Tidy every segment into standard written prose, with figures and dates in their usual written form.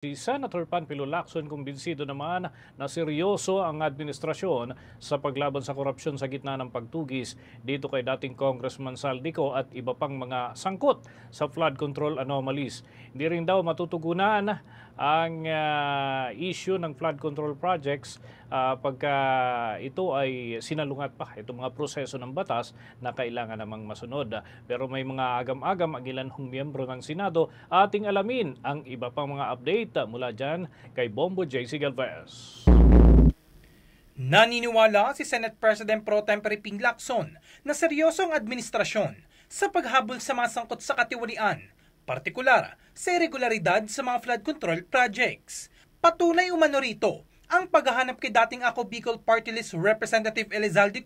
Si Senator Panfilo Lacson kumbinsido naman na seryoso ang administrasyon sa paglaban sa korupsyon sa gitna ng pagtugis dito kay dating Congressman Saldico at iba pang mga sangkot sa flood control anomalies. Hindi rin daw matutugunan ang issue ng flood control projects pagka ito ay sinalungat pa itong mga proseso ng batas na kailangan namang masunod. Pero may mga agam-agam ang ilan hong miyembro ng Senado. Ating alamin ang iba pang mga update mula dyan kay Bombo J.C. Galvez. Naniniwala si Senate President Pro Tempore Ping Lacson na seryoso ang administrasyon sa paghabol sa mga sangkot sa katiwalian, partikular sa irregularidad sa mga flood control projects. Patunay umano rito ang paghahanap kay dating Ako Bicol Party List Representative Elizalde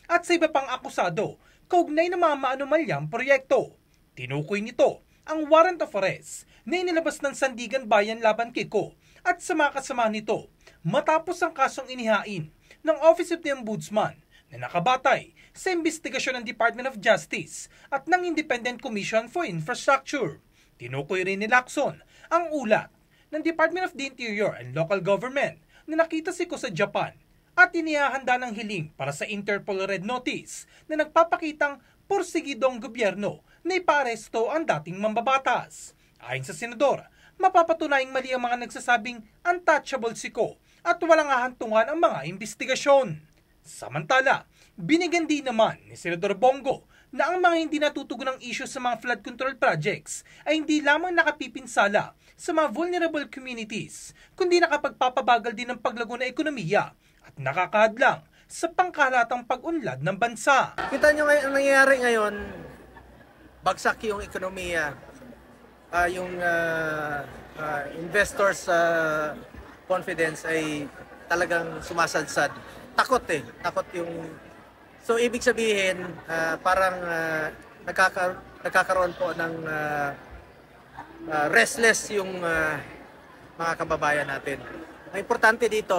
at sa iba pang akusado kaugnay ng mga maanumalyang proyekto. Tinukoy nito ang warrant of arrest na inilabas ng Sandigan Bayan laban kay Ko at sa mga kasama nito matapos ang kasong inihain ng Office of the Ombudsman na nakabatay sa investigasyon ng Department of Justice at ng Independent Commission for Infrastructure. Tinukoy rin ni Lacson ang ulat ng Department of the Interior and Local Government na nakita si Ko sa Japan at inihahanda ng hiling para sa Interpol Red Notice na nagpapakitang porsigidong gobyerno na iparesto ang dating mambabatas. Ayon sa senador, mapapatunayang mali ang mga nagsasabing untouchable si Ko at walang hahantungan ang mga investigasyon. Samantala, binigyan din naman ni Senador Bongo na ang mga hindi natutugon ng issue sa mga flood control projects ay hindi lamang nakapipinsala sa mga vulnerable communities, kundi nakapagpapabagal din ng paglago ng ekonomiya at nakakahadlang sa pangkalatang pag-unlad ng bansa. Kita nyo ngayon, ang nangyayari ngayon, bagsak yung ekonomiya, yung investors' confidence ay talagang sumasadsad. Takot takot yung... So ibig sabihin, parang nagkakaroon po ng restless yung mga kababayan natin. Ang importante dito,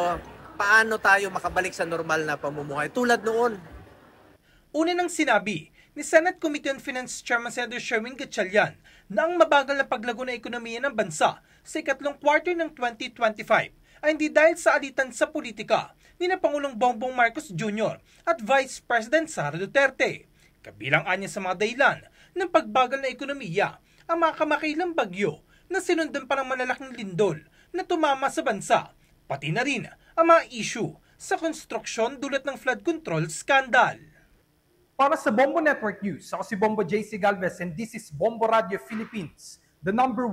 paano tayo makabalik sa normal na pamumuhay tulad noon. Una nang sinabi ni Senate Committee on Finance Chairman Senator Sherwin Gatchalian na ang mabagal na paglago ng ekonomiya ng bansa sa ikatlong quarter ng 2025 ay hindi dahil sa alitan sa politika ni na Pangulong Bongbong Marcos Jr. at Vice President Sara Duterte. Kabilang anya sa mga dahilan ng pagbagal na ekonomiya ang mga kamakailang bagyo na sinundan pa ng malalaking lindol na tumama sa bansa, pati na rin ang mga issue sa konstruksyon dulot ng flood control scandal. Para sa Bombo Network News, ako si Bombo J.C. Galvez and this is Bombo Radio Philippines, the #1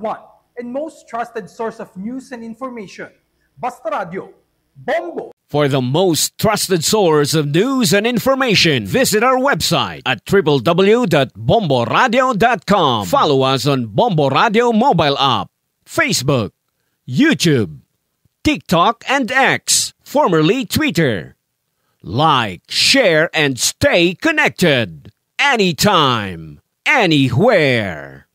and most trusted source of news and information. Basta Radio, Bombo! For the most trusted source of news and information, visit our website at www.bomboradio.com. Follow us on Bombo Radio mobile app, Facebook, YouTube, TikTok, and X, formerly Twitter. Like, share, and stay connected. Anytime, anywhere.